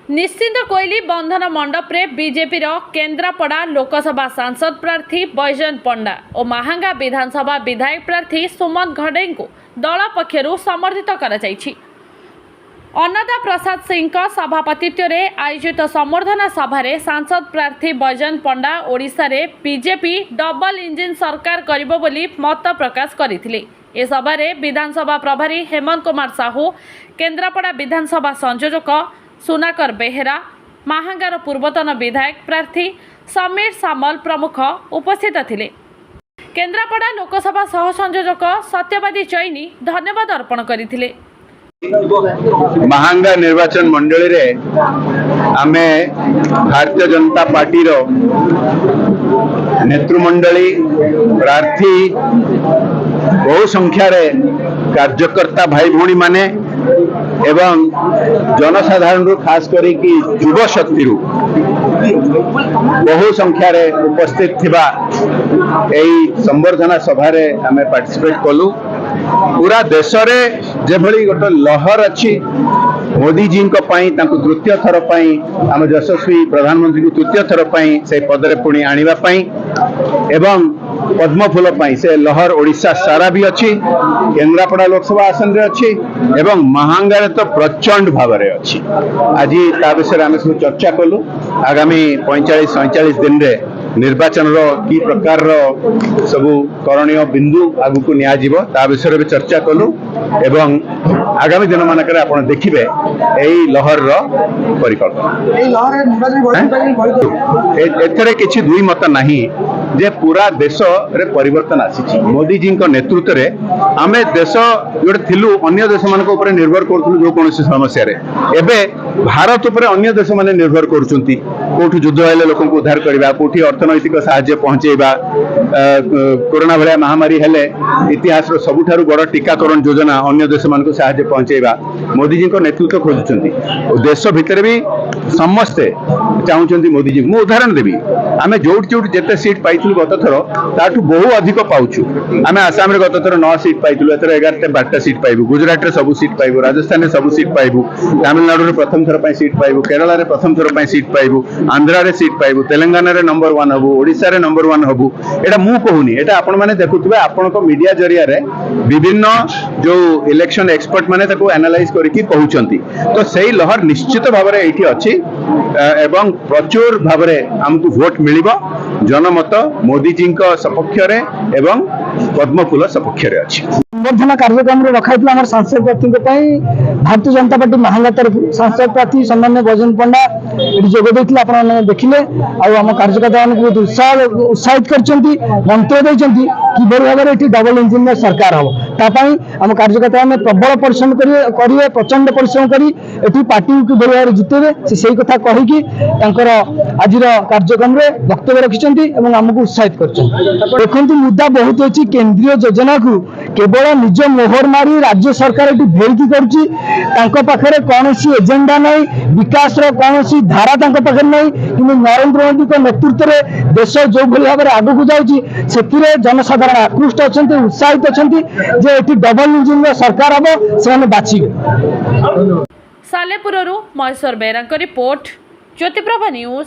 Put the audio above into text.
निश्चिंत कोइली बंधन मंडप रे बीजेपी केन्द्रापड़ा लोकसभा सांसद प्रार्थी बैजयंत पंडा और महांगा विधानसभा विधायक प्रार्थी सुमन घड़े को दल पक्षर समर्थित करा जायछि। अन्नदा प्रसाद सिंह सभापतित्व रे आयोजित संबर्धना सभारे सांसद प्रार्थी बैजयंत पंडा ओडिशा रे बीजेपी डबल इंजिन सरकार करिबो बोली मत प्रकाश करथिले। ए सभारे विधानसभा प्रभारी हेमंत कुमार साहू, केन्द्रापड़ा विधानसभा संयोजक सुनाकर बेहेरा, महांगार पूर्वतन विधायक प्रार्थी समीर सामल प्रमुख उपस्थित थिले। केन्द्रापड़ा लोकसभा सह संयोजक सत्यवादी चैनी धन्यवाद अर्पण करथिले। महांगा निर्वाचन मंडली रे आमे भारतीय जनता पार्टी रो नेतृमंडली प्रार्थी बहु संख्यार कार्यकर्ता भाई भौणी माने एवं जनसाधारण खास करी युव शक्ति बहु संख्यार उपस्थित थिबा एई संबर्धना सभा रे आमे पार्टिसिपेट कलु। पूरा देश रे जेभली गोटे लहर अच्छी मोदी जी तृतीय थर आम यशस्वी प्रधानमंत्री को तृतीय थर से पदरे पुणी आनिबा एवं पद्म फूल से लहर ओडिशा सारा भी अच्छी, केन्द्रापड़ा लोकसभा आसन रे अच्छी एवं महांगार तो प्रचंड भाव में अच्छी। आज ता विषय आम सब चर्चा कलु। आगामी 45-47 दिन रे निर्वाचन रो की प्रकार रो सबु करणीय बिंदु आगु को निया जीवो ता विषय भी चर्चा कलु एवं आगामी दिन मानक आपण देखिबे एई लहर रो परिकल्पना। एई लहर एथरे किछि दुई मत नाही जे पूरा देश रे परिवर्तन आसी। मोदी जी नेतृत्व रे आमे देश जोड़े थिलु अन्य देश मानक ऊपर निर्भर करथुलु जो कोनोसी समस्या रे, एबे भारत ऊपर अन्य देश माने निर्भर करूचंती। कोठी युद्ध हेले लोक को उद्धार करबा, कोठी अर्थनैतिक सहायता पहुंचेबा, कोरोना भलिया महामारी हेले इतिहास रो सबुठारु बड़ टीकाकरण योजना अन्य देश मानक सहायता पहुंचेबा मोदी जी नेतृत्व खोजुचंती। देश भितर भी समस्ते चाहूचंती मोदी जी। मु उदाहरण देबी, आमे जोट जोट जेते सीट पाइथिलु गत थर ताठू बहु अधिक पाउछु। आमे आसाम रे गत थर 9 सीट पाइथिलु, एथर 11-12 सीट पाइबु। गुजरात रे सब सीट पाइबु, राजस्थान रे सब सीट पाइबु, तमिलनाडु रे प्रथम थर पय सीट पाइबु, केरला रे प्रथम थर पय सीट पाइबु, आंध्रा रे सीट पाइबु, तेलंगाना रे नंबर 1 हबु, ओडिसा रे नंबर 1 हबु। एटा मु कहूनी, एटा आपण माने देखुतबे आपण को मीडिया जरिया रे विभिन्न जो इलेक्शन एक्सपर्ट माने ताको एनालाइज करके कहउचंती। तो सेही लहर निश्चित भाव रे एठी अछि एवं प्रचुर भाव रे हमकु वोट मिलिबो। जनमत मोदी जी सपक्ष रे एवं पद्मफूल सपक्ष रे अछि। संबर्धना कार्यक्रम रखा सांसद प्रार्थी भारतीय जनता पार्टी महांगा तरफ सांसद प्रार्थी सम्मान्य बैजयंत पंडा ये जोग देते देखिले। आम कार्यकर्ता बहुत उत्साहित कर मंत्र देती कि भाव में डबल इंजिन सरकार हम तापाई आम कार्यकर्ता मैंने प्रबल परिश्रम करेंगे, प्रचंड परिश्रम कर पार्टी को भाव में जितेबे से कथा कहीकि आज कार्यक्रम वक्तव्य रखिंट आमको उत्साहित कर। देखते मुद्दा बहुत अच्छी, केंद्रीय योजना को केवल निज मोहर मारी राज्य सरकार ये भेल्की करे कौन एजेंडा नहीं, विकास कौन धारा पाखे नहीं, कि नरेंद्र मोदी नेतृत्व में देश जो भाव में आगू जाऊँगी जनसाधारण आकृष्ट अच्छा, उत्साहित अच्छा जे ये डबल इंजिन सरकार हम से बाछिबे। सालेपुररू महेश्वर बेरा रिपोर्ट, ज्योतिप्रभा न्यूज।